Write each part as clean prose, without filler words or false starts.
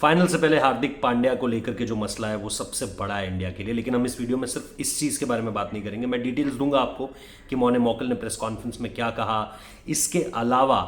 Final से पहले हार्दिक पांड्या को लेकर के जो मसला है वो सबसे बड़ा है इंडिया के लिए, लेकिन हम इस वीडियो में सिर्फ इस चीज़ के बारे में बात नहीं करेंगे। मैं डिटेल्स दूंगा आपको कि मौने मौकल ने प्रेस कॉन्फ्रेंस में क्या कहा। इसके अलावा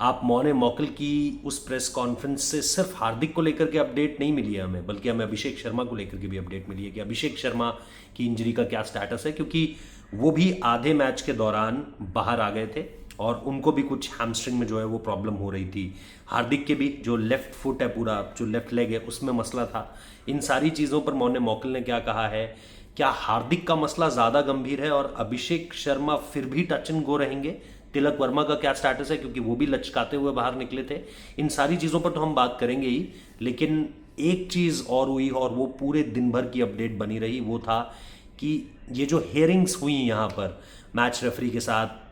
आप मौने मौकल की उस प्रेस कॉन्फ्रेंस से सिर्फ हार्दिक को लेकर के अपडेट नहीं मिली है हमें, बल्कि हमें अभिषेक शर्मा को लेकर के भी अपडेट मिली है कि अभिषेक शर्मा की इंजरी का क्या स्टेटस है, क्योंकि वो भी आधे मैच के दौरान बाहर आ गए थे और उनको भी कुछ हैमस्ट्रिंग में जो है वो प्रॉब्लम हो रही थी। हार्दिक के भी जो लेफ्ट फुट है, पूरा जो लेफ्ट लेग है, उसमें मसला था। इन सारी चीज़ों पर मौने मौकल ने क्या कहा है, क्या हार्दिक का मसला ज़्यादा गंभीर है और अभिषेक शर्मा फिर भी टच एंड गो रहेंगे, तिलक वर्मा का क्या स्टेटस है क्योंकि वो भी लचकाते हुए बाहर निकले थे। इन सारी चीज़ों पर तो हम बात करेंगे ही, लेकिन एक चीज़ और हुई और वो पूरे दिन भर की अपडेट बनी रही, वो था कि ये जो हेयरिंग्स हुई यहाँ पर मैच रेफरी के साथ,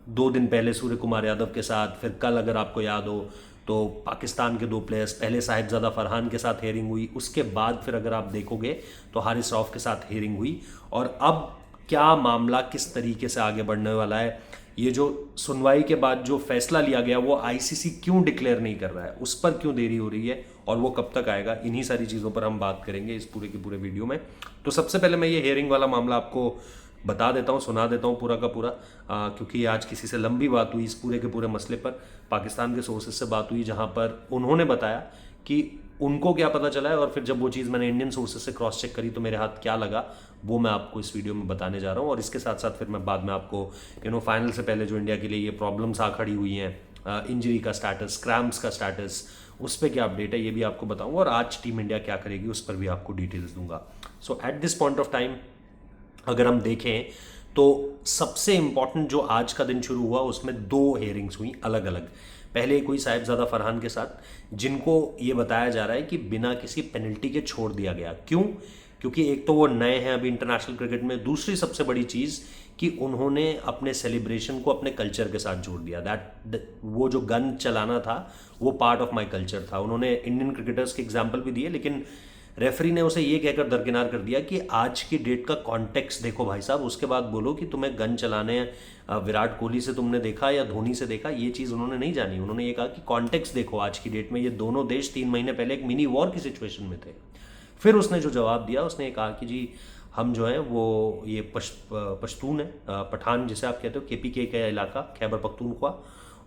2 दिन पहले सूर्य कुमार यादव के साथ, फिर कल अगर आपको याद हो तो पाकिस्तान के 2 प्लेयर्स, पहले साहिबजादा फरहान के साथ हेयरिंग हुई, उसके बाद फिर अगर आप देखोगे तो हारिस रऊफ के साथ हेयरिंग हुई। और अब क्या मामला किस तरीके से आगे बढ़ने वाला है, ये जो सुनवाई के बाद जो फैसला लिया गया वो आईसीसी क्यों डिक्लेयर नहीं कर रहा है, उस पर क्यों देरी हो रही है और वो कब तक आएगा, इन्हीं सारी चीज़ों पर हम बात करेंगे इस पूरे के पूरे वीडियो में। तो सबसे पहले मैं ये हेयरिंग वाला मामला आपको बता देता हूँ, सुना देता हूँ पूरा का पूरा, क्योंकि आज किसी से लंबी बात हुई इस पूरे के पूरे मसले पर। पाकिस्तान के सोर्सेज से बात हुई जहाँ पर उन्होंने बताया कि उनको क्या पता चला है, और फिर जब वो चीज़ मैंने इंडियन सोर्सेज से क्रॉस चेक करी तो मेरे हाथ क्या लगा वो मैं आपको इस वीडियो में बताने जा रहा हूँ। और इसके साथ साथ फिर मैं बाद में आपको फाइनल से पहले जो इंडिया के लिए ये प्रॉब्लम्स आ खड़ी हुई हैं, इंजरी का स्टेटस, क्रैम्प्स का स्टेटस, उस पर क्या अपडेट है ये भी आपको बताऊंगा, और आज टीम इंडिया क्या करेगी उस पर भी आपको डिटेल्स दूंगा। So at this point of time अगर हम देखें तो सबसे इंपॉर्टेंट जो आज का दिन शुरू हुआ उसमें 2 हेयरिंग्स हुई अलग अलग। पहले एक हुई साहिबजादा फरहान के साथ, जिनको ये बताया जा रहा है कि बिना किसी पेनल्टी के छोड़ दिया गया। क्यों? क्योंकि एक तो वो नए हैं अभी इंटरनेशनल क्रिकेट में, दूसरी सबसे बड़ी चीज़ कि उन्होंने अपने सेलिब्रेशन को अपने कल्चर के साथ जोड़ दिया। वो जो गन चलाना था वो पार्ट ऑफ माई कल्चर था। उन्होंने इंडियन क्रिकेटर्स के एग्जाम्पल भी दिए, लेकिन रेफरी ने उसे ये कहकर दरकिनार कर दिया कि आज की डेट का कॉन्टेक्स्ट देखो भाई साहब, उसके बाद बोलो कि तुम्हें गन चलाने विराट कोहली से तुमने देखा या धोनी से देखा, ये चीज़ उन्होंने नहीं जानी। उन्होंने ये कहा कि कॉन्टेक्स्ट देखो, आज की डेट में ये दोनों देश 3 महीने पहले एक मिनी वॉर की सिचुएशन में थे। फिर उसने जो जवाब दिया, उसने ये कहा कि जी हम जो है वो ये पश्तून है, पठान जिसे आप कहते हो, केपीके का इलाका खैबर पख्तूनख्वा,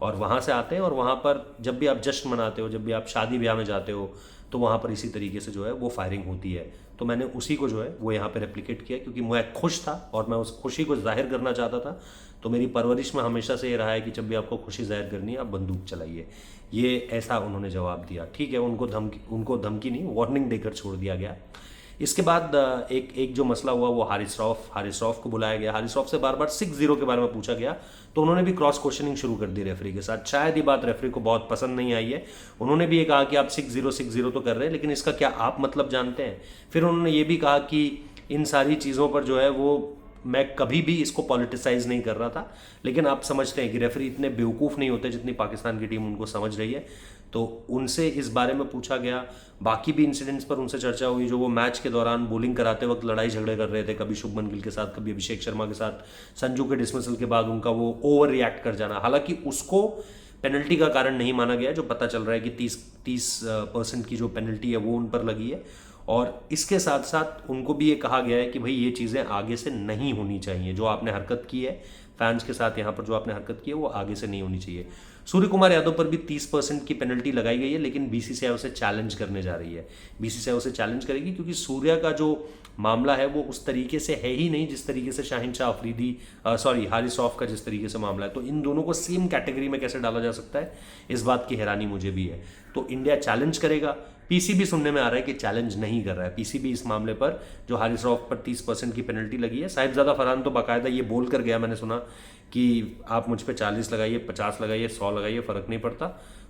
और वहाँ से आते हैं। और वहाँ पर जब भी आप जश्न मनाते हो, जब भी आप शादी ब्याह में जाते हो, तो वहाँ पर इसी तरीके से जो है वो फायरिंग होती है। तो मैंने उसी को जो है वो यहाँ पे रेप्लिकेट किया, क्योंकि मैं खुश था और मैं उस खुशी को जाहिर करना चाहता था। तो मेरी परवरिश में हमेशा से ये रहा है कि जब भी आपको खुशी जाहिर करनी है आप बंदूक चलाइए। ये ऐसा उन्होंने जवाब दिया। ठीक है, उनको धमकी नहीं, वार्निंग देकर छोड़ दिया गया। इसके बाद एक जो मसला हुआ वो हारिस रऊफ को बुलाया गया। हारिस रऊफ से बार बार 6-0 के बारे में पूछा गया, तो उन्होंने भी क्रॉस क्वेश्चनिंग शुरू कर दी रेफरी के साथ। शायद ये बात रेफरी को बहुत पसंद नहीं आई है। उन्होंने भी ये कहा कि आप 6-0 तो कर रहे हैं, लेकिन इसका क्या आप मतलब जानते हैं। फिर उन्होंने ये भी कहा कि इन सारी चीज़ों पर जो है वो मैं कभी भी इसको पॉलिटिसाइज नहीं कर रहा था, लेकिन आप समझते हैं कि रेफरी इतने बेवकूफ़ नहीं होते जितनी पाकिस्तान की टीम उनको समझ रही है। तो उनसे इस बारे में पूछा गया। बाकी भी इंसिडेंट्स पर उनसे चर्चा हुई, जो वो मैच के दौरान बॉलिंग कराते वक्त लड़ाई झगड़े कर रहे थे, कभी शुभमन गिल के साथ, कभी अभिषेक शर्मा के साथ। संजू के डिसमिसल के बाद उनका वो ओवर रिएक्ट कर जाना, हालांकि उसको पेनल्टी का कारण नहीं माना गया। जो पता चल रहा है कि 30% की जो पेनल्टी है वो उन पर लगी है। और इसके साथ साथ उनको भी ये कहा गया है कि भाई ये चीज़ें आगे से नहीं होनी चाहिए, जो आपने हरकत की है फैंस के साथ यहाँ पर, जो आपने हरकत की है वो आगे से नहीं होनी चाहिए। सूर्य कुमार यादव पर भी 30% की पेनल्टी लगाई गई है, लेकिन बीसीसीआई उसे चैलेंज करने जा रही है। बीसीसीआई उसे चैलेंज करेगी क्योंकि सूर्या का जो मामला है वो उस तरीके से है ही नहीं जिस तरीके से शाहिन शाह अफरीदी हारिस रऊफ का जिस तरीके से मामला है। तो इन दोनों को सेम कैटेगरी में कैसे डाला जा सकता है, इस बात की हैरानी मुझे भी है। तो इंडिया चैलेंज करेगा। पीसीबी सुनने में आ रहा है कि चैलेंज नहीं कर रहा है। पीसीबी इस मामले पर जो हारिस रऊफ पर 30% की पेनल्टी लगी है, साहिबजादा फरहान तो बाकायदा ये बोल कर गया, मैंने सुना कि आप मुझ पर 40 लगाइए, 50 लगाइए, 100 लगाइए, फ़र्क नहीं पड़ता।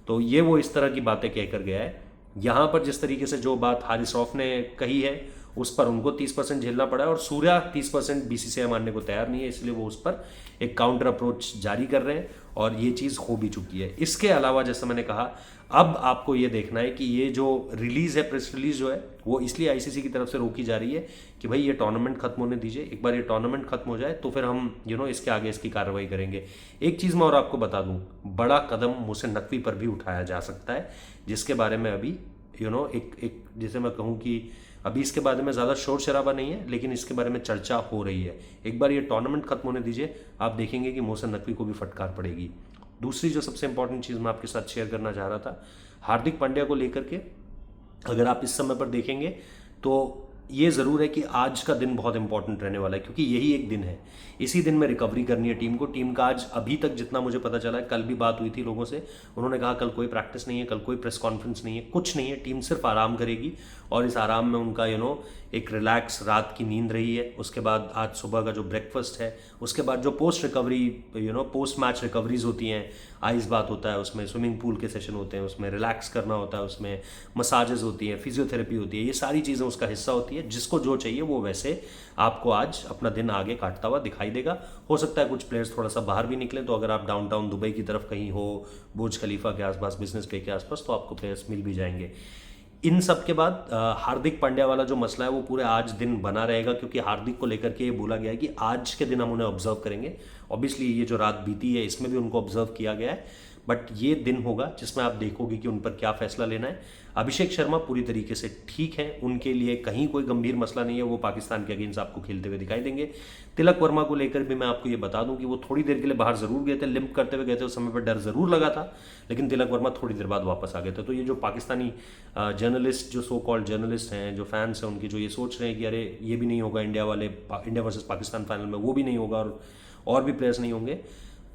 तो ये वो इस तरह की बातें कह कर गया है। यहाँ पर जिस तरीके से जो बात हारिस रऊफ ने कही है उस पर उनको 30% झेलना पड़ा है, और सूर्या 30% बीसीसीआई मानने को तैयार नहीं है, इसलिए वो उस पर एक काउंटर अप्रोच जारी कर रहे हैं और ये चीज़ हो भी चुकी है। इसके अलावा जैसे मैंने कहा, अब आपको ये देखना है कि ये जो रिलीज़ है, प्रेस रिलीज़ जो है वो इसलिए आईसीसी की तरफ से रोकी जा रही है कि भाई ये टूर्नामेंट खत्म होने दीजिए। एक बार ये टूर्नामेंट खत्म हो जाए तो फिर हम इसके आगे इसकी कार्रवाई करेंगे। एक चीज़ मैं और आपको बता दूं, बड़ा कदम मुझसे नकवी पर भी उठाया जा सकता है, जिसके बारे में अभी एक जैसे मैं कहूँ कि अभी इसके बारे में ज़्यादा शोर शराबा नहीं है, लेकिन इसके बारे में चर्चा हो रही है। एक बार ये टूर्नामेंट खत्म होने दीजिए, आप देखेंगे कि मोहसिन नकवी को भी फटकार पड़ेगी। दूसरी जो सबसे इंपॉर्टेंट चीज़ मैं आपके साथ शेयर करना चाह रहा था, हार्दिक पांड्या को लेकर के अगर आप इस समय पर देखेंगे तो ये ज़रूर है कि आज का दिन बहुत इंपॉर्टेंट रहने वाला है, क्योंकि यही एक दिन है, इसी दिन में रिकवरी करनी है टीम को। टीम का आज अभी तक जितना मुझे पता चला है, कल भी बात हुई थी लोगों से, उन्होंने कहा कल कोई प्रैक्टिस नहीं है, कल कोई प्रेस कॉन्फ्रेंस नहीं है, कुछ नहीं है, टीम सिर्फ आराम करेगी और इस आराम में उनका एक रिलैक्स रात की नींद रही है। उसके बाद आज सुबह का जो ब्रेकफास्ट है, उसके बाद जो post recovery post match recoveries होती हैं, आइस बात होता है, उसमें स्विमिंग पूल के सेशन होते हैं, उसमें रिलैक्स करना होता है, उसमें मसाजेस होती हैं, फिजियोथेरेपी होती है, ये सारी चीज़ें उसका हिस्सा होती है। जिसको जो चाहिए वो वैसे आपको आज अपना दिन आगे काटता हुआ दिखाई देगा। हो सकता है कुछ प्लेयर्स थोड़ा सा बाहर भी निकले, तो अगर आप डाउनटाउन दुबई की तरफ कहीं हो, बुर्ज खलीफा के आसपास, बिजनेस पे के आसपास, तो आपको प्लेयर्स मिल भी जाएंगे। इन सब के बाद हार्दिक पांड्या वाला जो मसला है वो पूरे आज दिन बना रहेगा, क्योंकि हार्दिक को लेकर के ये बोला गया है कि आज के दिन हम उन्हें ऑब्जर्व करेंगे। ऑब्वियसली ये जो रात बीती है इसमें भी उनको ऑब्जर्व किया गया है, बट ये दिन होगा जिसमें आप देखोगे कि उन पर क्या फैसला लेना है। अभिषेक शर्मा पूरी तरीके से ठीक है, उनके लिए कहीं कोई गंभीर मसला नहीं है, वो पाकिस्तान के अगेंस्ट आपको खेलते हुए दिखाई देंगे। तिलक वर्मा को लेकर भी मैं आपको ये बता दूं कि वो थोड़ी देर के लिए बाहर जरूर गए थे, लिम्प करते हुए गए थे, उस समय पर डर जरूर लगा था, लेकिन तिलक वर्मा थोड़ी देर बाद वापस आ गए थे। तो ये जो पाकिस्तानी जर्नलिस्ट, जो सो कॉल्ड जर्नलिस्ट हैं, जो फैंस हैं उनके, जो ये सोच रहे हैं कि अरे ये भी नहीं होगा इंडिया वर्सेस पाकिस्तान फाइनल में, वो भी नहीं होगा और भी प्लेयर्स नहीं होंगे,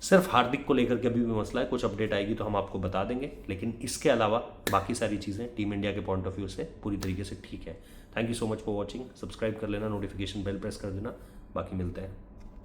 सिर्फ हार्दिक को लेकर के अभी भी मसला है। कुछ अपडेट आएगी तो हम आपको बता देंगे, लेकिन इसके अलावा बाकी सारी चीज़ें टीम इंडिया के पॉइंट ऑफ व्यू से पूरी तरीके से ठीक है। Thank you so much for watching. Subscribe कर लेना, नोटिफिकेशन बेल प्रेस कर देना, बाकी मिलते हैं।